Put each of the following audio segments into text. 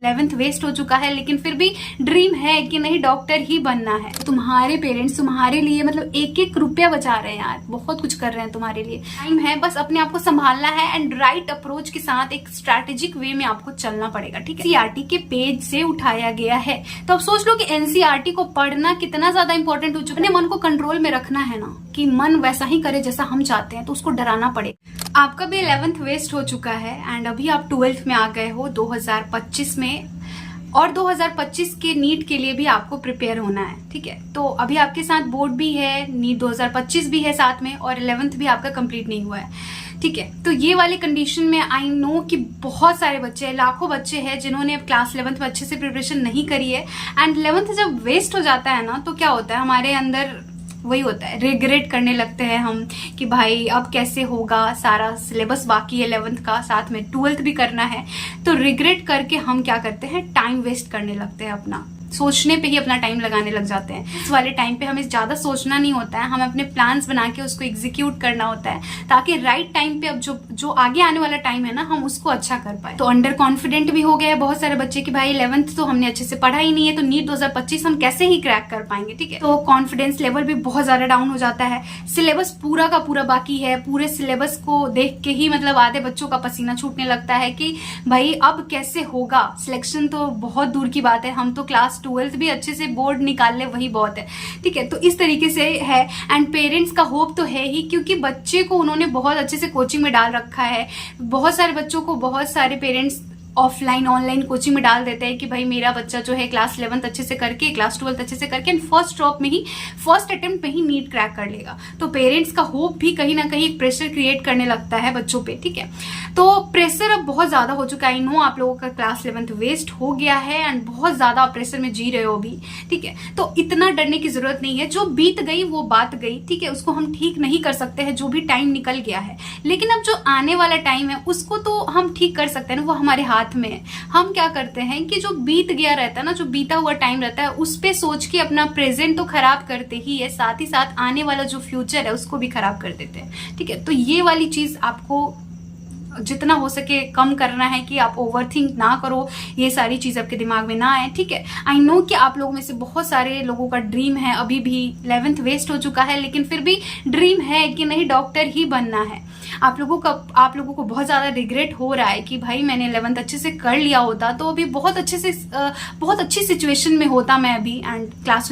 11th waste हो चुका है, लेकिन फिर भी ड्रीम है कि नहीं डॉक्टर ही बनना है। तुम्हारे पेरेंट्स तुम्हारे लिए मतलब एक एक रुपया बचा रहे हैं यार, बहुत कुछ कर रहे हैं तुम्हारे लिए। टाइम है, बस अपने आप को संभालना है एंड राइट अप्रोच के साथ एक स्ट्रैटेजिक वे में आपको चलना पड़ेगा, ठीक है। एनसीईआरटी के पेज से उठाया गया है, तो अब सोच लो कि एनसीईआरटी को पढ़ना कितना ज्यादा इंपॉर्टेंट हो चुका है। अपने मन को कंट्रोल में रखना है ना, कि मन वैसा ही करे जैसा हम चाहते हैं, तो उसको डराना पड़ेगा। आपका भी 11th वेस्ट हो चुका है एंड अभी आप 12th में आ गए हो 2025 में, और 2025 के नीट के लिए भी आपको प्रिपेयर होना है, ठीक है। तो अभी आपके साथ बोर्ड भी है, नीट 2025 भी है साथ में, और 11th भी आपका कंप्लीट नहीं हुआ है, ठीक है। तो ये वाले कंडीशन में आई नो कि बहुत सारे बच्चे हैं, लाखों बच्चे हैं जिन्होंने अब क्लास 11th में अच्छे से प्रिपरेशन नहीं करी है। एंड 11th जब वेस्ट हो जाता है ना, तो क्या होता है हमारे अंदर, वही होता है, रिग्रेट करने लगते हैं हम कि भाई अब कैसे होगा, सारा सिलेबस बाकी है 11th का, साथ में 12th भी करना है। तो रिग्रेट करके हम क्या करते हैं, टाइम वेस्ट करने लगते हैं, अपना सोचने पे ही अपना टाइम लगाने लग जाते हैं। इस वाले टाइम पे हमें ज्यादा सोचना नहीं होता है, हमें अपने प्लान्स बना के उसको एग्जीक्यूट करना होता है, ताकि राइट टाइम पे अब जो आगे आने वाला टाइम है ना, हम उसको अच्छा कर पाए। तो अंडर कॉन्फिडेंट भी हो गए हैं बहुत सारे बच्चे कि भाई 11th तो हमने अच्छे से पढ़ा ही नहीं है, तो नीट 2025 हम कैसे ही क्रैक कर पाएंगे, ठीक है। तो कॉन्फिडेंस लेवल भी बहुत ज्यादा डाउन हो जाता है। सिलेबस पूरा का पूरा बाकी है, पूरे सिलेबस को देख के ही मतलब आधे बच्चों का पसीना छूटने लगता है कि भाई अब कैसे होगा, सिलेक्शन तो बहुत दूर की बात है, हम तो क्लास 12th भी अच्छे से बोर्ड निकाल ले वही बहुत है, ठीक है। तो इस तरीके से है एंड पेरेंट्स का होप तो है ही, क्योंकि बच्चे को उन्होंने बहुत अच्छे से कोचिंग में डाल रखा है। बहुत सारे बच्चों को बहुत सारे पेरेंट्स ऑफलाइन ऑनलाइन कोचिंग में डाल देते हैं कि भाई मेरा बच्चा जो है क्लास 11th अच्छे से करके, क्लास 12th अच्छे से करके एंड फर्स्ट ड्रॉप में ही, फर्स्ट अटेम्प्ट में ही नीट क्रैक कर लेगा। तो पेरेंट्स का होप भी कहीं ना कहीं प्रेशर क्रिएट करने लगता है बच्चों पे, ठीक है। तो प्रेशर अब बहुत ज्यादा हो चुका है। आई नो आप लोगों का क्लास 11th वेस्ट हो गया है एंड बहुत ज्यादा आप प्रेशर में जी रहे हो अभी, ठीक है। तो इतना डरने की जरूरत नहीं है, जो बीत गई वो बात गई, ठीक है। उसको हम ठीक नहीं कर सकते हैं, जो भी टाइम निकल गया है, लेकिन अब जो आने वाला टाइम है उसको तो हम ठीक कर सकते हैं ना, वो हमारे हाथ में है। हम क्या करते हैं कि जो बीत गया रहता है ना, जो बीता हुआ टाइम रहता है, उस पे सोच के अपना प्रेजेंट तो खराब करते ही है, साथ ही साथ आने वाला जो फ्यूचर है उसको भी खराब कर देते हैं, ठीक है। तो ये वाली चीज आपको जितना हो सके कम करना है कि आप ओवरथिंक ना करो, ये सारी चीज आपके दिमाग में ना आए, ठीक है। आई नो कि आप लोगों में से बहुत सारे लोगों का ड्रीम है, अभी भी 11th वेस्ट हो चुका है, लेकिन फिर भी ड्रीम है कि नहीं डॉक्टर ही बनना है। आप लोगों को बहुत ज्यादा रिग्रेट हो रहा है कि भाई मैंने 11th अच्छे से कर लिया होता तो अभी बहुत अच्छी सिचुएशन में होता मैं अभी, एंड क्लास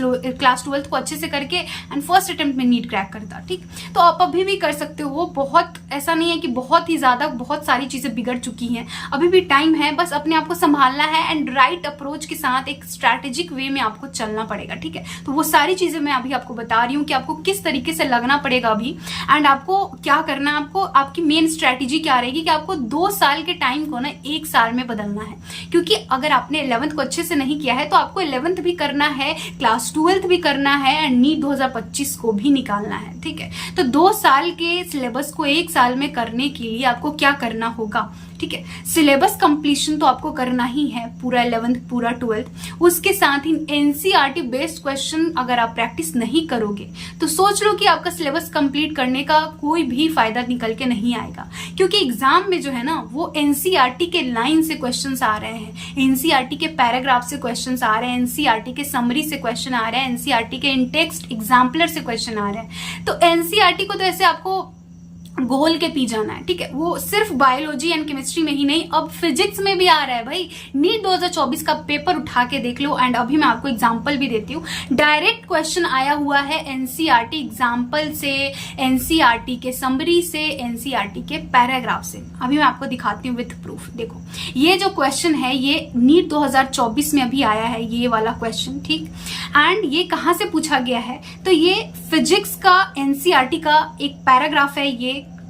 12th को अच्छे से करके एंड फर्स्ट अटेम्प्ट में नीट क्रैक करता, ठीक। तो आप अभी भी कर सकते हो, बहुत ऐसा नहीं है कि बहुत ही ज्यादा बहुत सारी चीजें बिगड़ चुकी हैं, अभी भी टाइम है, बस अपने आप को संभालना है एंड राइट अप्रोच के साथ एक स्ट्रैटेजिक वे में आपको चलना पड़ेगा, ठीक है। तो वो सारी चीजें मैं अभी आपको बता रही हूँ कि आपको किस तरीके से लगना पड़ेगा अभी, एंड आपको क्या करना है, आपकी मेन स्ट्रैटेजी क्या रहेगी कि आपको 2 साल के टाइम को ना 1 साल में बदलना है। क्योंकि अगर आपने 11th को अच्छे से नहीं किया है तो आपको 11th भी करना है, क्लास 12th भी करना है एंड नीट 2025 को भी निकालना है, ठीक है। तो 2 साल के सिलेबस को 1 साल में करने के लिए आपको क्या करना होगा, ठीक है। सिलेबस कंप्लीशन तो आपको करना ही है, पूरा 11th पूरा 12th। उसके साथ ही एनसीईआरटी बेस्ड क्वेश्चन अगर आप प्रैक्टिस नहीं करोगे तो सोच लो कि आपका सिलेबस कंप्लीट करने का कोई भी फायदा निकल के नहीं आएगा। क्योंकि एग्जाम में जो है ना वो एनसीईआरटी के लाइन से क्वेश्चंस आ रहे हैं, एनसीईआरटी के पैराग्राफ से क्वेश्चंस आ रहे हैं, एनसीईआरटी के समरी से क्वेश्चन आ रहे हैं, एनसीईआरटी के इंटेक्स्ट एग्जाम्पलर से क्वेश्चन आ रहे हैं। तो एनसीईआरटी को तो ऐसे आपको घोल के पी जाना है, ठीक है। वो सिर्फ बायोलॉजी एंड केमिस्ट्री में ही नहीं, अब फिजिक्स में भी आ रहा है भाई। नीट 2024 का पेपर उठा के देख लो एंड अभी मैं आपको एग्जांपल भी देती हूँ। डायरेक्ट क्वेश्चन आया हुआ है एनसीईआरटी एग्जांपल से, एनसीईआरटी के समरी से, एनसीईआरटी के पैराग्राफ से। अभी मैं आपको दिखाती हूँ विथ प्रूफ। देखो ये जो क्वेश्चन है ये नीट 2024 में अभी आया है, ये वाला क्वेश्चन, ठीक। एंड ये कहाँ से पूछा गया है, तो ये फिजिक्स का एनसीईआरटी का एक पैराग्राफ है,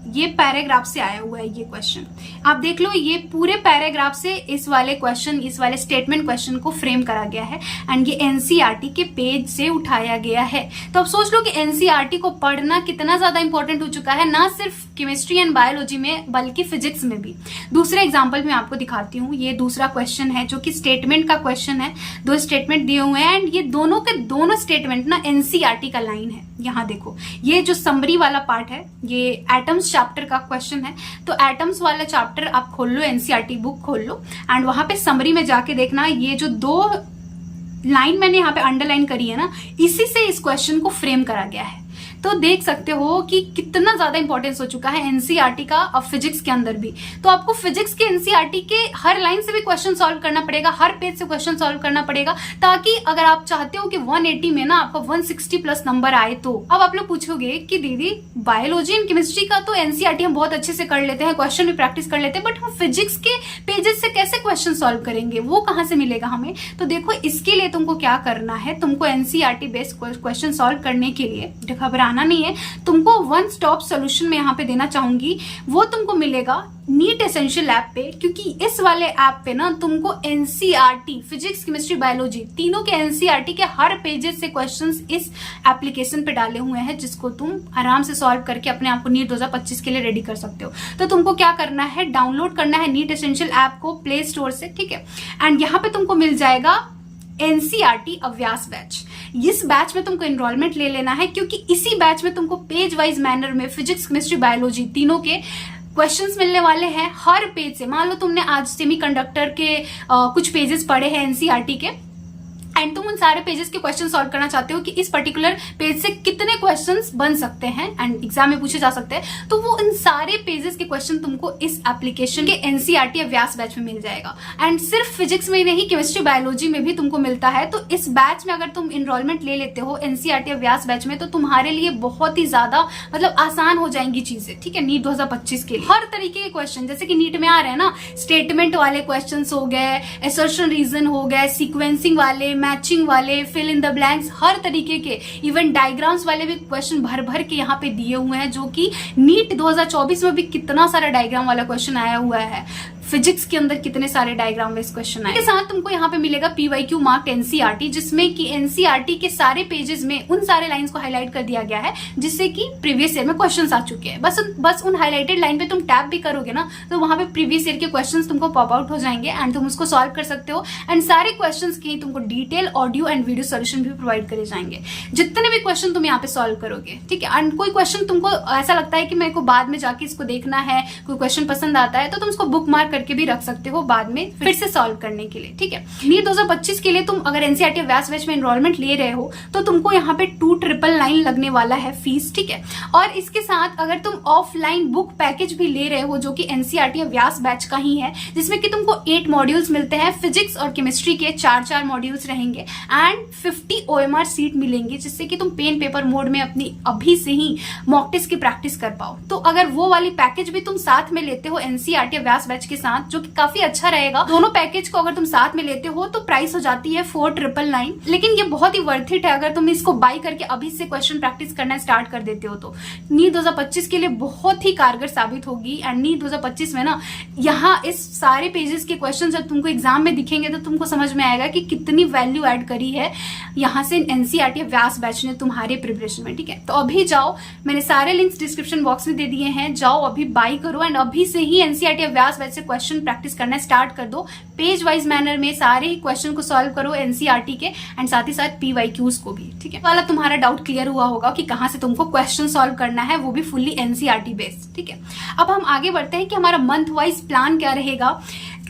ये पैराग्राफ से आया हुआ है ये क्वेश्चन। आप देख लो ये पूरे पैराग्राफ से इस वाले स्टेटमेंट क्वेश्चन को फ्रेम करा गया है एंड ये एनसीईआरटी के पेज से उठाया गया है। तो अब सोच लो कि एनसीईआरटी को पढ़ना कितना ज्यादा इंपॉर्टेंट हो चुका है, ना सिर्फ केमिस्ट्री एंड बायोलॉजी में बल्कि फिजिक्स में भी। दूसरा एग्जाम्पल मैं आपको दिखाती हूँ। ये दूसरा क्वेश्चन है जो कि स्टेटमेंट का क्वेश्चन है, 2 स्टेटमेंट दिए हुए हैं एंड ये दोनों के दोनों स्टेटमेंट ना एनसीईआरटी का लाइन है। यहाँ देखो ये जो समरी वाला पार्ट है ये एटम्स चैप्टर का क्वेश्चन है। तो एटम्स वाला चैप्टर आप खोल लो, एनसीईआरटी बुक खोल लो एंड वहां पे समरी में जाके देखना, ये जो 2 लाइन मैंने यहाँ पे अंडरलाइन करी है ना, इसी से इस क्वेश्चन को फ्रेम करा गया है। तो देख सकते हो कि कितना ज्यादा इंपॉर्टेंस हो चुका है एनसीईआरटी का अब फिजिक्स के अंदर भी। तो आपको फिजिक्स के एनसीईआरटी के हर लाइन से भी क्वेश्चन सॉल्व करना पड़ेगा, हर पेज से क्वेश्चन सॉल्व करना पड़ेगा, ताकि अगर आप चाहते हो कि 180 में ना आपका 160 प्लस नंबर आए। तो अब आप लोग पूछोगे कि दीदी बायोलॉजी एंड केमिस्ट्री का तो एनसीईआरटी हम बहुत अच्छे से कर लेते हैं, क्वेश्चन भी प्रैक्टिस कर लेते हैं, बट हम फिजिक्स के पेजेस से कैसे क्वेश्चन सॉल्व करेंगे, वो कहां से मिलेगा हमें? तो देखो, इसके लिए तुमको क्या करना है, तुमको एनसीईआरटी बेस्ड क्वेश्चन सॉल्व करने के लिए घबराना नहीं है। तुमको वन स्टॉप सोल्यूशन में यहाँ पे देना चाहूंगी, वो तुमको मिलेगा नीट एसेंशियल ऐप पे, क्योंकि इस वाले ऐप पे ना तुमको एनसीईआरटी फिजिक्स केमिस्ट्री बायोलॉजी तीनों के एनसीईआरटी के हर पेजेस से क्वेश्चंस इस एप्लीकेशन पे डाले हुए हैं, जिसको तुम आराम से सॉल्व करके अपने आप को नीट 2025 के लिए रेडी कर सकते हो। तो तुमको क्या करना है, डाउनलोड करना है नीट एसेंशियल ऐप को प्ले स्टोर से, ठीक है। एंड यहाँ पे तुमको मिल जाएगा एनसीईआरटी अभ्यास बैच। इस बैच में तुमको एनरोलमेंट ले लेना है, क्योंकि इसी बैच में तुमको पेज वाइज मैनर में फिजिक्स केमिस्ट्री बायोलॉजी तीनों के क्वेश्चंस मिलने वाले हैं हर पेज से। मान लो तुमने आज सेमीकंडक्टर के कुछ पेजेस पढ़े हैं एनसीईआरटी के, एंड तुम उन सारे पेजेस के क्वेश्चन सॉल्व करना चाहते हो कि इस पर्टिकुलर पेज से कितने क्वेश्चंस बन सकते हैं एंड एग्जाम में पूछे जा सकते हैं, तो वो इन सारे पेजेस के क्वेश्चन तुमको इस एप्लीकेशन के एनसीईआरटी अभ्यास बैच में मिल जाएगा। एंड सिर्फ फिजिक्स में नहीं, केमिस्ट्री बायोलॉजी में भी तुमको मिलता है। तो इस बैच में अगर तुम इनरोलमेंट ले लेते हो एनसीईआरटी अभ्यास बैच में, तो तुम्हारे लिए बहुत ही ज्यादा मतलब आसान हो जाएंगी चीजें, ठीक है। नीट 2025 के लिए हर तरीके के क्वेश्चन, जैसे कि नीट में आ रहे हैं ना, स्टेटमेंट वाले क्वेश्चन हो गए, असर्शन रीजन हो गए, सीक्वेंसिंग वाले, मैचिंग वाले, फिल इन द ब्लैंक्स, हर तरीके के, इवन डायग्राम्स वाले भी क्वेश्चन भर भर के यहाँ पे दिए हुए हैं, जो कि नीट 2024 में भी कितना सारा डायग्राम वाला क्वेश्चन आया हुआ है। फिजिक्स के अंदर कितने सारे डायग्राम बेस्ड क्वेश्चन आए। इसके साथ तुमको यहाँ पे मिलेगा पीवाईक्यू मार्क्ड एनसीईआरटी, जिसमें कि एनसीईआरटी के सारे पेजेस में उन सारे लाइंस को हाईलाइट कर दिया गया है जिससे कि प्रीवियस ईयर में क्वेश्चंस आ चुके हैं। बस उन हाईलाइटेड लाइन पे तुम टैप भी करोगे ना, तो वहां पे प्रीवियस ईयर के क्वेश्चंस तुमको पॉप आउट हो जाएंगे एंड तुम उसको सॉल्व कर सकते हो। एंड सारे क्वेश्चंस की तुमको detail audio and video solution भी प्रोवाइड करे जाएंगे, जितने भी क्वेश्चन तुम यहाँ पे सॉल्व करोगे, ठीक है। एंड कोई क्वेश्चन तुमको ऐसा लगता है कि मेरे को बाद में जाके इसको देखना है, कोई क्वेश्चन पसंद आता है, तो तुम उसको बुक मार्क करके भी रख सकते हो बाद में फिर से सॉल्व करने के लिए, ठीक है। नीट 2025 के लिए तुम अगर एनसीईआरटी अभ्यास बैच में एनरोलमेंट ले रहे हो, तो तुमको यहाँ पे 2,999 लगने वाला है फीस, ठीक है। और इसके साथ अगर तुम ऑफलाइन बुक पैकेज भी ले रहे हो, जो कि एनसीईआरटी अभ्यास बैच का ही है, जिसमें कि तुमको 8 मॉड्यूल्स मिलते हैं, फिजिक्स और केमिस्ट्री के 4-4 मॉड्यूल्स रहेंगे एंड 50 OMR सीट मिलेंगी, जिससे कि तुम पेन पेपर मोड में अपनी अभी से ही मॉक टेस्ट की प्रैक्टिस कर पाओ। तो अगर वो वाली पैकेज भी तुम साथ में लेते हो एनसीईआरटी अभ्यास बैच के साथ, जो कि काफी अच्छा रहेगा, दोनों पैकेज को अगर तुम साथ में लेते हो तो प्राइस हो जाती है 4,999, लेकिन ये बहुत ही वर्थ इट है अगर तुम इसको बाय करके अभी से क्वेश्चन प्रैक्टिस करना स्टार्ट कर देते हो। तो नीट 2025 के लिए बहुत ही कारगर साबित होगी। एंड नीट 2025 में ना, यहाँ इस सारे पेजेस के क्वेश्चन जब तुमको एग्जाम में दिखेंगे तो तुमको समझ में आएगा कि कितनी वैल्यू ऐड करी है यहाँ से एनसीईआरटी अभ्यास बैच ने तुम्हारे प्रिपरेशन में, ठीक है। तो अभी जाओ, मैंने सारे लिंक्स डिस्क्रिप्शन बॉक्स में दे दिए हैं, जाओ अभी बाय करो एंड अभी से ही एनसीईआरटी अभ्यास बैच से क्वेश्चन प्रैक्टिस करना स्टार्ट कर दो। पेज वाइज मैनर में सारे ही क्वेश्चन को सॉल्व करो एनसीईआरटी के एंड साथ ही साथ पीवाईक्यूज को भी, ठीक है। वाला तुम्हारा डाउट क्लियर हुआ होगा कि कहां से तुमको क्वेश्चन सॉल्व करना है, वो भी फुल्ली एनसीईआरटी बेस्ड, ठीक है। अब हम आगे बढ़ते हैं कि हमारा मंथ वाइज प्लान क्या रहेगा,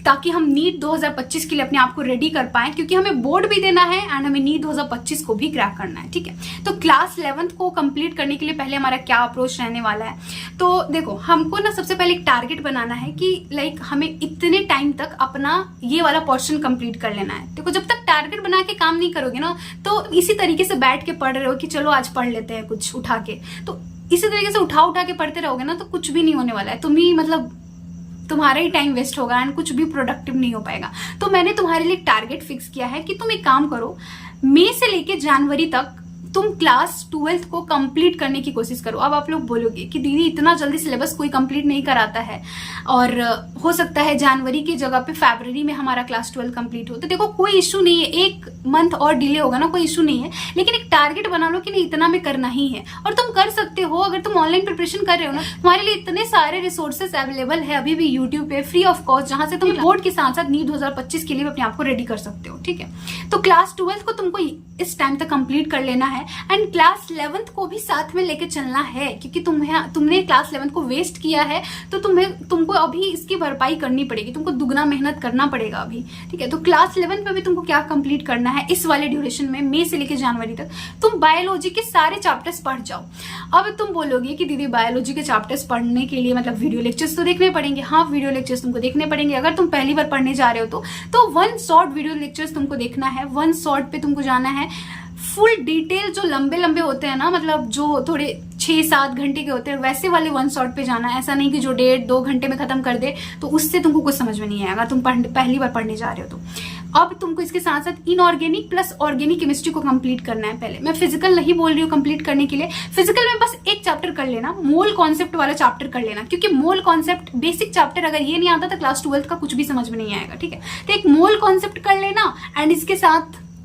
ताकि हम नीट 2025 के लिए अपने आप को रेडी कर पाए, क्योंकि हमें बोर्ड भी देना है एंड हमें नीट 2025 को भी क्रैक करना है, ठीक है। तो क्लास 11th को कंप्लीट करने के लिए पहले हमारा क्या अप्रोच रहने वाला है, तो देखो, हमको ना सबसे पहले एक टारगेट बनाना है कि लाइक हमें इतने टाइम तक अपना ये वाला पोर्शन कंप्लीट कर लेना है। देखो, जब तक टारगेट बना के काम नहीं करोगे ना, तो इसी तरीके से बैठ के पढ़ रहे हो कि चलो आज पढ़ लेते हैं कुछ उठा के, तो इसी तरीके से उठा के पढ़ते रहोगे ना, तो कुछ भी नहीं होने वाला है। तुम ही मतलब तुम्हारा ही टाइम वेस्ट होगा एंड कुछ भी प्रोडक्टिव नहीं हो पाएगा। तो मैंने तुम्हारे लिए टारगेट फिक्स किया है कि तुम एक काम करो, मई से लेके जनवरी तक तुम क्लास 12th को कंप्लीट करने की कोशिश करो। अब आप लोग बोलोगे कि दीदी इतना जल्दी सिलेबस कोई कंप्लीट नहीं कराता है, और हो सकता है जनवरी की जगह पे फरवरी में हमारा क्लास 12 कंप्लीट हो। तो देखो, कोई इशू नहीं है, 1 मंथ और डिले होगा ना, कोई इशू नहीं है, लेकिन एक टारगेट बना लो कि नहीं, इतना में करना ही है। और तुम कर सकते हो, अगर तुम ऑनलाइन प्रिपरेशन कर रहे हो ना, तुम्हारे लिए इतने सारे रिसोर्सेस अवेलेबल है अभी भी यूट्यूब पे फ्री ऑफ कॉस्ट, जहां से तुम बोर्ड के साथ साथ नीट 2025 के लिए अपने आप को रेडी कर सकते हो, ठीक है। तो क्लास 12 को तुमको इस टाइम तक कंप्लीट कर लेना है एंड क्लास 11th को भी साथ में लेके चलना है, क्योंकि तुमने क्लास 11th को वेस्ट किया है तो तुमको अभी इसकी भरपाई करनी पड़ेगी, तुमको दुगना मेहनत करना पड़ेगा अभी, ठीक है। तो क्लास 11th में भी तुमको क्या कंप्लीट करना है इस वाले ड्यूरेशन में, मई से लेकर जनवरी तक तुम बायोलॉजी के सारे चैप्टर्स पढ़ जाओ। अब तुम बोलोगे कि दीदी बायोलॉजी के चैप्टर्स पढ़ने के लिए मतलब वीडियो लेक्चर्स तो देखने पड़ेंगे। हाँ, वीडियो लेक्चर्स तुमको देखने पड़ेंगे। अगर तुम पहली बार पढ़ने जा रहे हो तो 1 शॉर्ट वीडियो लेक्चर्स तुमको देखना है। 1 शॉर्ट पे तुमको जाना है। फुल डिटेल जो लंबे लंबे होते हैं ना, मतलब जो थोड़े 6-7 घंटे के होते हैं, वैसे वाले 1 शॉर्ट पे जाना है। ऐसा नहीं कि जो 1.5-2 घंटे में खत्म कर दे, तो उससे तुमको कुछ समझ में नहीं आएगा अगर तुम पहली बार पढ़ने जा रहे हो तो। अब तुमको इसके साथ साथ इनऑर्गेनिक प्लस ऑर्गेनिक केमिस्ट्री को कंप्लीट करना है। पहले मैं फिजिकल नहीं बोल रही हूँ कंप्लीट करने के लिए, फिजिकल में बस एक चैप्टर कर लेना, मोल कॉन्सेप्ट वाला चैप्टर कर लेना, क्योंकि मोल कॉन्सेप्ट बेसिक चैप्टर अगर ये नहीं आता तो क्लास 12th का कुछ भी समझ में नहीं आएगा, ठीक है। तो एक मोल कॉन्सेप्ट कर लेना एंड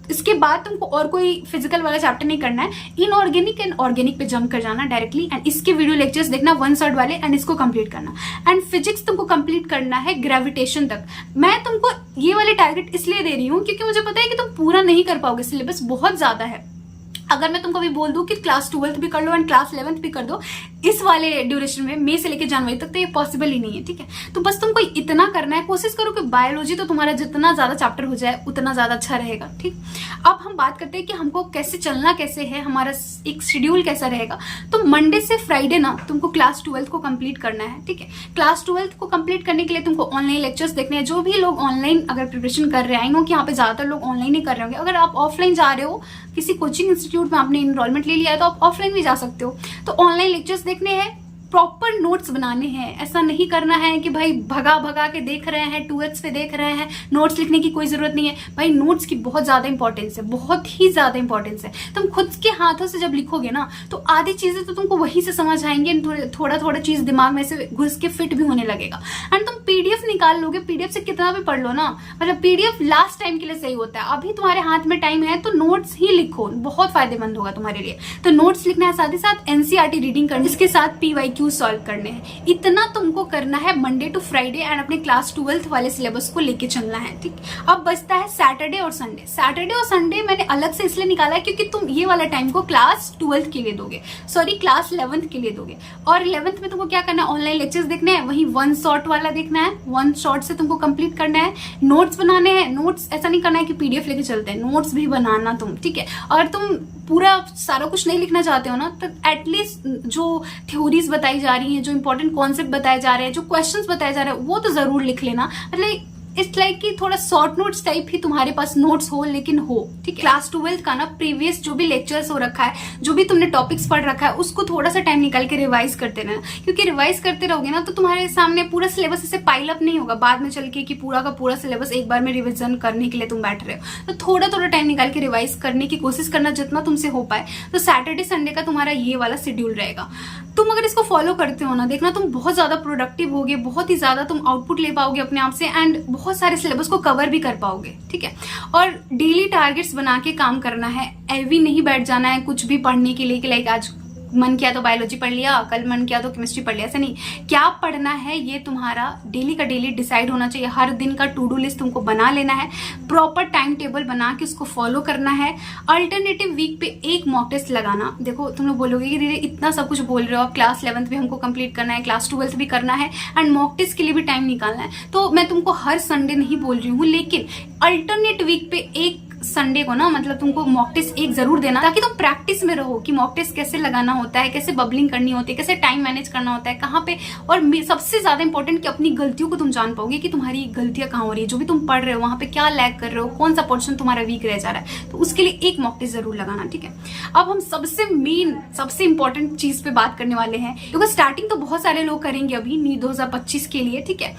इसके बाद तुमको और कोई फिजिकल वाला चैप्टर नहीं करना है। इनऑर्गेनिक एंड ऑर्गेनिक पे जंप कर जाना डायरेक्टली एंड इसके वीडियो लेक्चर्स देखना 1 शॉट वाले एंड इसको कंप्लीट करना। एंड फिजिक्स तुमको कंप्लीट करना है ग्रेविटेशन तक। मैं तुमको ये वाले टारगेट इसलिए दे रही हूँ क्योंकि मुझे पता है कि तुम पूरा नहीं कर पाओगे, सिलेबस बहुत ज्यादा है। अगर मैं तुमको भी बोल दूं कि क्लास 12th भी कर लो एंड क्लास 11th भी कर दो इस वाले ड्यूरेशन में, मई से लेकर जनवरी तक, तो ये पॉसिबल ही नहीं है, ठीक है। तो बस तुमको इतना करना है, कोशिश करो कि बायोलॉजी तो तुम्हारा जितना ज्यादा चैप्टर हो जाए उतना ज्यादा अच्छा रहेगा, ठीक। अब हम बात करते हैं कि हमको कैसे चलना कैसे है, हमारा एक शेड्यूल कैसा रहेगा। तो मंडे से फ्राइडे ना तुमको क्लास 12th को कंप्लीट करना है, ठीक है। क्लास 12th को कंप्लीट करने के लिए तुमको ऑनलाइन लेक्चर्स देखने हैं। जो भी लोग ऑनलाइन अगर प्रिपरेशन कर रहे हैं, आई नो कि यहाँ पे ज्यादातर लोग ऑनलाइन ही कर रहे होंगे। अगर आप ऑफलाइन जा रहे हो, किसी कोचिंग इंस्टीट्यूट में आपने इनरोलमेंट ले लिया है, तो आप ऑफलाइन भी जा सकते हो। तो ऑनलाइन लेक्चर्स देखने हैं, प्रॉपर नोट्स बनाने हैं। ऐसा नहीं करना है कि भाई भगा भगा के देख रहे हैं, 2x पे देख रहे हैं, नोट्स लिखने की कोई जरूरत नहीं है। भाई नोट्स की बहुत ज्यादा इंपॉर्टेंस है, बहुत ही ज्यादा इंपॉर्टेंस है। तुम खुद के हाथों से जब लिखोगे ना तो आधी चीजें तो तुमको वहीं से समझ आएंगे, थोड़ा थोड़ा चीज दिमाग में से घुस के फिट भी होने लगेगा। एंड तुम पीडीएफ निकाल लोगे, पीडीएफ से कितना भी पढ़ लो ना, मतलब पीडीएफ लास्ट टाइम के लिए सही होता है। अभी तुम्हारे हाथ में टाइम है तो नोट्स ही लिखो, बहुत फायदेमंद होगा तुम्हारे लिए। तो नोट्स लिखना है, साथ ही साथ एनसीईआरटी रीडिंग करनी, इसके साथ पीवाईक्यू सॉल्व करने हैं। इतना तुमको करना है मंडे टू फ्राइडे एंड अपने क्लास 12th वाले सिलेबस को लेके चलना है, ठीक। अब बचता है सैटरडे और संडे। सैटरडे और संडे मैंने अलग से इसलिए निकाला है क्योंकि तुम ये वाला टाइम को क्लास 12th के लिए दोगे, सॉरी क्लास 11th के लिए दोगे। और 11th में तुमको क्या करना है, ऑनलाइन लेक्चर्स देखने हैं, वही 1 शॉट वाला देखना है, 1 शॉट से तुमको कंप्लीट करना है। नोट्स बनाने हैं, नोट्स ऐसा नहीं करना है कि पीडीएफ लेके चलते हैं, नोट्स भी बनाना तुम, ठीक है। और तुम पूरा सारा कुछ नहीं लिखना चाहते हो ना, तो एटलीस्ट जो थ्योरीज बताई जा रही हैं, जो इंपॉर्टेंट कॉन्सेप्ट बताए जा रहे हैं, जो क्वेश्चंस बताए जा रहे हैं, वो तो जरूर लिख लेना। मतलब इट्स लाइक कि थोड़ा शॉर्ट नोट्स टाइप ही तुम्हारे पास नोट्स हो, लेकिन हो, ठीक है। क्लास 12th का ना प्रीवियस जो भी लेक्चर्स हो रखा है, जो भी तुमने टॉपिक्स पढ़ रखा है, उसको थोड़ा सा टाइम निकाल के रिवाइज करते रहना, क्योंकि रिवाइज करते रहोगे ना तो तुम्हारे सामने पूरा सिलेबस ऐसे पाइल अप नहीं होगा बाद में चल के कि पूरा का पूरा सिलेबस एक बार में रिविजन करने के लिए तुम बैठ रहे हो। तो थोड़ा थोड़ा टाइम निकाल के रिवाइज करने की कोशिश करना जितना तुमसे हो पाए। तो सैटरडे संडे का तुम्हारा ये वाला शेड्यूल रहेगा। तुम अगर इसको फॉलो करते हो ना, देखना तुम बहुत ज्यादा प्रोडक्टिव होगे, बहुत ही ज्यादा तुम आउटपुट ले पाओगे अपने आप से एंड बहुत सारे सिलेबस को कवर भी कर पाओगे, ठीक है। और डेली टारगेट्स बना के काम करना है, एवी नहीं बैठ जाना है कुछ भी पढ़ने के लिए कि लाइक आज मन किया तो बायोलॉजी पढ़ लिया, कल मन किया तो केमिस्ट्री पढ़ लिया, ऐसा नहीं। क्या पढ़ना है ये तुम्हारा डेली का डेली डिसाइड होना चाहिए। हर दिन का टू डू लिस्ट तुमको बना लेना है, प्रॉपर टाइम टेबल बना के उसको फॉलो करना है। अल्टरनेटिव वीक पे एक मॉक टेस्ट लगाना। देखो तुम लोग बोलोगे कि दीदी इतना सब कुछ बोल रहे हो, अब क्लास 11th भी हमको कंप्लीट करना है, क्लास 12th भी करना है एंड मॉक टेस्ट के लिए भी टाइम निकालना है। तो मैं तुमको हर संडे नहीं बोल रही हूँ, लेकिन अल्टरनेट वीक पे एक संडे को ना मतलब तुमको मॉक टेस्ट एक जरूर देना, ताकि तुम प्रैक्टिस में रहो कि मॉक टेस्ट कैसे लगाना होता है, कैसे बबलिंग करनी होती है, कैसे टाइम मैनेज करना होता है, कहाँ पे। और सबसे ज्यादा इंपॉर्टेंट कि अपनी गलतियों को तुम जान पाओगे कि तुम्हारी गलतियां कहाँ हो रही है, जो भी तुम पढ़ रहे हो वहां पे क्या लैग कर रहे हो, कौन सा पोर्शन तुम्हारा वीक रह जा रहा है। तो उसके लिए एक मॉक टेस्ट जरूर लगाना, ठीक है। अब हम सबसे मेन सबसे इंपॉर्टेंट चीज पे बात करने वाले हैं, क्योंकि स्टार्टिंग तो बहुत सारे लोग करेंगे अभी नीट 2025 के लिए, ठीक है।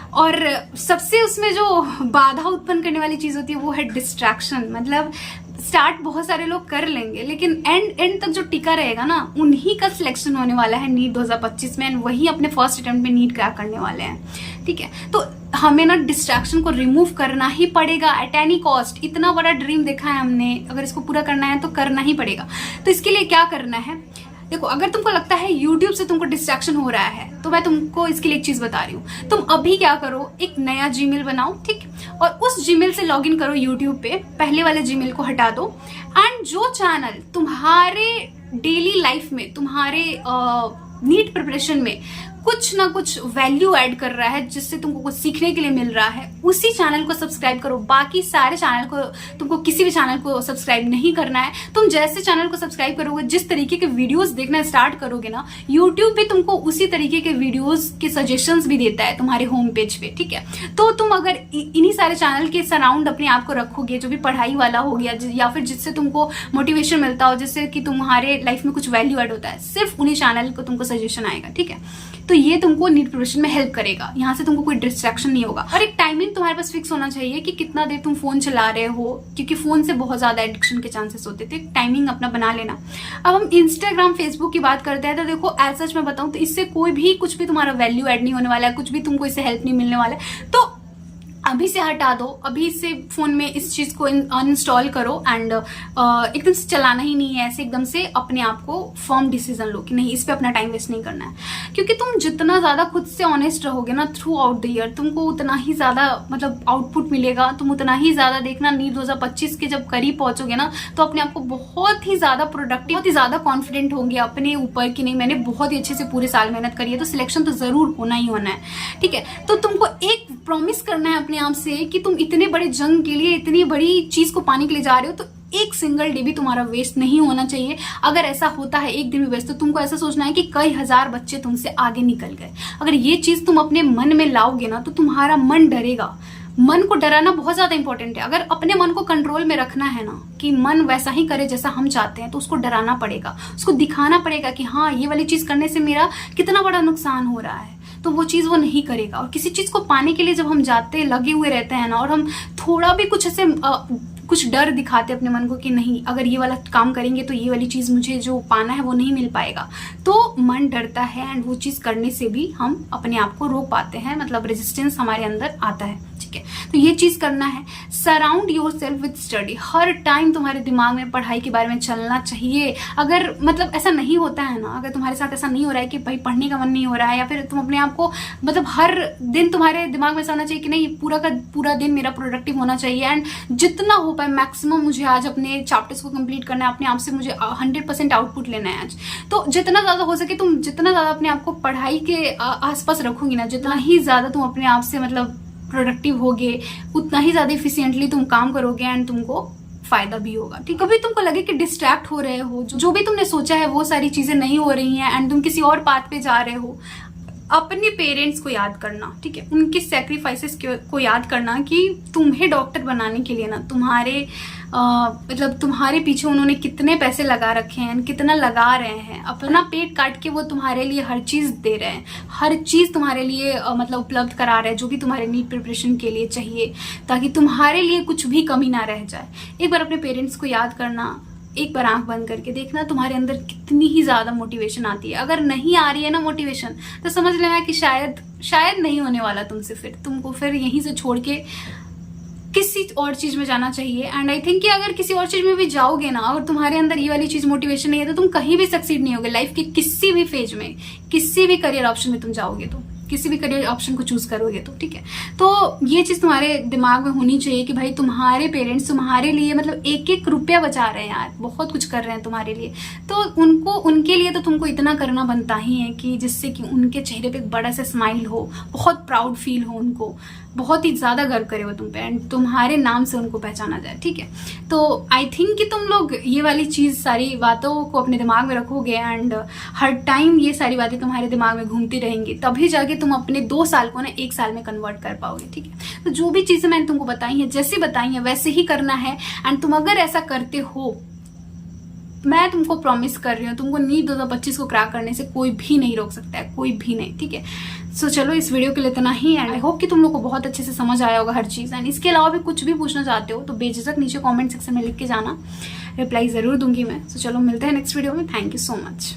और सबसे उसमें जो बाधा उत्पन्न करने वाली चीज होती है वो है डिस्ट्रैक्शन। मतलब स्टार्ट बहुत सारे लोग कर लेंगे, लेकिन एंड तक जो टिका रहेगा ना उन्हीं का सिलेक्शन होने वाला है नीट 2025 में, एंड वही अपने फर्स्ट अटेम्प्ट में नीट क्रैक करने वाले हैं, ठीक है। तो हमें ना डिस्ट्रैक्शन को रिमूव करना ही पड़ेगा एट एनी कॉस्ट। इतना बड़ा ड्रीम देखा है हमने, अगर इसको पूरा करना है तो करना ही पड़ेगा। तो इसके लिए क्या करना है, देखो, अगर तुमको लगता है YouTube से तुमको डिस्ट्रैक्शन हो रहा है तो मैं तुमको इसके लिए एक चीज बता रही हूँ। तुम अभी क्या करो, एक नया जीमेल बनाओ, ठीक, और उस जीमेल से लॉगिन करो YouTube पे, पहले वाले जीमेल को हटा दो, एंड जो चैनल तुम्हारे डेली लाइफ में, तुम्हारे नीट प्रिपरेशन में कुछ ना कुछ वैल्यू ऐड कर रहा है, जिससे तुमको कुछ सीखने के लिए मिल रहा है, उसी चैनल को सब्सक्राइब करो। बाकी सारे चैनल को, तुमको किसी भी चैनल को सब्सक्राइब नहीं करना है। तुम जैसे चैनल को सब्सक्राइब करोगे, जिस तरीके के वीडियोस देखना स्टार्ट करोगे ना, यूट्यूब भी तुमको उसी तरीके के वीडियोस के सजेशंस भी देता है तुम्हारे होम पेज पे, ठीक है। तो तुम अगर इन्हीं सारे चैनल के सराउंड अपने आप को रखोगे, जो भी पढ़ाई वाला हो गया या फिर जिससे तुमको मोटिवेशन मिलता हो, जिससे कि तुम्हारे लाइफ में कुछ वैल्यू ऐड होता है, सिर्फ उन्हीं चैनल को तुमको सजेशन आएगा, ठीक है। तो ये तुमको नीट प्रिपरेशन में हेल्प करेगा। यहाँ से तुमको कोई डिस्ट्रैक्शन नहीं होगा। और एक टाइमिंग तुम्हारे पास फिक्स होना चाहिए कि कितना देर तुम फोन चला रहे हो, क्योंकि फोन से बहुत ज्यादा एडिक्शन के चांसेस होते थे। टाइमिंग अपना बना लेना। अब हम इंस्टाग्राम, फेसबुक की बात करते हैं तो देखो, एज सच मैं बताऊं तो इससे कोई भी कुछ भी तुम्हारा वैल्यू ऐड नहीं होने वाला है, कुछ भी तुमको इससे हेल्प नहीं मिलने वाला है। तो अभी से हटा दो, अभी से फोन में इस चीज को अनइंस्टॉल करो एंड एकदम से चलाना ही नहीं है। ऐसे एकदम से अपने आप को फर्म डिसीजन लो कि नहीं, इस पे अपना टाइम वेस्ट नहीं करना है। क्योंकि तुम जितना ज्यादा खुद से ऑनेस्ट रहोगे ना थ्रू आउट द ईयर, तुमको उतना ही ज्यादा मतलब आउटपुट मिलेगा। तुम उतना ही ज्यादा देखना, नीट 2025 के जब करीब पहुंचोगे ना, तो अपने आप को बहुत ही ज्यादा प्रोडक्टिव, बहुत ही ज्यादा कॉन्फिडेंट होंगे अपने ऊपर कि नहीं, मैंने बहुत ही अच्छे से पूरे साल मेहनत करी है, तो सिलेक्शन तो जरूर होना ही होना है, ठीक है। तो तुमको एक प्रॉमिस करना है अपने आप से कि तुम इतने बड़े जंग के लिए, इतनी बड़ी चीज को पाने के लिए जा रहे हो, तो एक सिंगल डे भी तुम्हारा वेस्ट नहीं होना चाहिए। अगर ऐसा होता है एक दिन भी वेस्ट, तो तुमको ऐसा सोचना है कि कई हजार बच्चे तुमसे आगे निकल गए। अगर ये चीज तुम अपने मन में लाओगे ना, तो तुम्हारा मन डरेगा। मन को डराना बहुत ज्यादा इंपॉर्टेंट है। अगर अपने मन को कंट्रोल में रखना है ना, कि मन वैसा ही करे जैसा हम चाहते हैं, तो उसको डराना पड़ेगा, उसको दिखाना पड़ेगा कि हाँ, ये वाली चीज करने से मेरा कितना बड़ा नुकसान हो रहा है, तो वो चीज वो नहीं करेगा। और किसी चीज को पाने के लिए जब हम जाते, लगे हुए रहते हैं ना, और हम थोड़ा भी कुछ ऐसे कुछ डर दिखाते अपने मन को कि नहीं, अगर ये वाला काम करेंगे तो ये वाली चीज मुझे जो पाना है वो नहीं मिल पाएगा, तो मन डरता है एंड वो चीज करने से भी हम अपने आप को रोक पाते हैं, मतलब रेजिस्टेंस हमारे अंदर आता है, ठीक है। तो ये चीज करना है। Surround your self with study. Her time तुम्हारे दिमाग में पढ़ाई के बारे में चलना चाहिए। अगर मतलब ऐसा नहीं होता है ना, अगर तुम्हारे साथ ऐसा नहीं हो रहा है कि भाई पढ़ने का मन नहीं हो रहा है, या फिर तुम अपने आप को मतलब हर दिन तुम्हारे दिमाग में ऐसा होना चाहिए कि नहीं, पूरा का पूरा दिन मेरा प्रोडक्टिव होना चाहिए एंड जितना हो पाए मैक्सिमम मुझे आज अपने चैप्टर्स को कंप्लीट करना है, अपने आप से मुझे 100% आउटपुट लेना है आज। तो जितना ज्यादा हो सके तुम जितना ज्यादा अपने आप को पढ़ाई के आसपास रखोगी ना, जितना ही ज्यादा तुम अपने आप से मतलब प्रोडक्टिव होगे, उतना ही ज्यादा इफिशिएंटली तुम काम करोगे एंड तुमको फायदा भी होगा, ठीक है। कभी तुमको लगे कि डिस्ट्रैक्ट हो रहे हो, जो भी तुमने सोचा है वो सारी चीजें नहीं हो रही हैं एंड तुम किसी और पाथ पे जा रहे हो, अपने पेरेंट्स को याद करना, ठीक है, उनके सेक्रीफाइसेस को याद करना कि तुम्हें डॉक्टर बनाने के लिए ना तुम्हारे मतलब तुम्हारे पीछे उन्होंने कितने पैसे लगा रखे हैं, कितना लगा रहे हैं, अपना पेट काट के वो तुम्हारे लिए हर चीज दे रहे हैं, हर चीज तुम्हारे लिए मतलब उपलब्ध करा रहे हैं, जो भी तुम्हारे नीट प्रिपरेशन के लिए चाहिए, ताकि तुम्हारे लिए कुछ भी कमी ना रह जाए। एक बार अपने पेरेंट्स को याद करना, एक बार आंख बंद करके देखना तुम्हारे अंदर कितनी ही ज्यादा मोटिवेशन आती है। अगर नहीं आ रही है ना मोटिवेशन, तो समझ लेना कि शायद नहीं होने वाला तुमसे, फिर तुमको फिर यहीं से छोड़ के किसी और चीज में जाना चाहिए। एंड आई थिंक कि अगर किसी और चीज में भी जाओगे ना, और तुम्हारे अंदर ये वाली चीज मोटिवेशन नहीं है, तो तुम कहीं भी सक्सीड नहीं होगे लाइफ के किसी भी फेज में, किसी भी करियर ऑप्शन में तुम जाओगे तो, किसी भी करियर ऑप्शन को चूज करोगे तो, ठीक है। तो ये चीज तुम्हारे दिमाग में होनी चाहिए कि भाई तुम्हारे पेरेंट्स तुम्हारे लिए मतलब एक एक रुपया बचा रहे हैं यार, बहुत कुछ कर रहे हैं तुम्हारे लिए, तो उनके लिए तो तुमको इतना करना बनता ही है कि जिससे कि उनके चेहरे पे एक बड़ा सा स्माइल हो, बहुत प्राउड फील हो, उनको बहुत ही ज्यादा गर्व करे वो तुम पे एंड तुम्हारे नाम से उनको पहचाना जाए, ठीक है। तो आई थिंक कि तुम लोग ये वाली चीज, सारी बातों को अपने दिमाग में रखोगे एंड हर टाइम ये सारी बातें तुम्हारे दिमाग में घूमती रहेंगी, तभी जाके तुम अपने 2 साल को ना 1 साल में कन्वर्ट कर पाओगे, ठीक है। तो जो भी चीजें मैंने तुमको बताई है, जैसे बताई है वैसे ही करना है एंड तुम अगर ऐसा करते हो, मैं तुमको प्रॉमिस कर रही हूँ, तुमको नीट 2025 को क्रैक करने से कोई भी नहीं रोक सकता है, कोई भी नहीं, ठीक है। सो चलो इस वीडियो के लिए इतना ही एंड आई होप कि तुम लोग को बहुत अच्छे से समझ आया होगा हर चीज। एंड इसके अलावा भी कुछ भी पूछना चाहते हो तो बेझिझक नीचे कमेंट सेक्शन में लिख के जाना, रिप्लाई जरूर दूंगी मैं। सो चलो मिलते हैं नेक्स्ट वीडियो में। Thank you so much.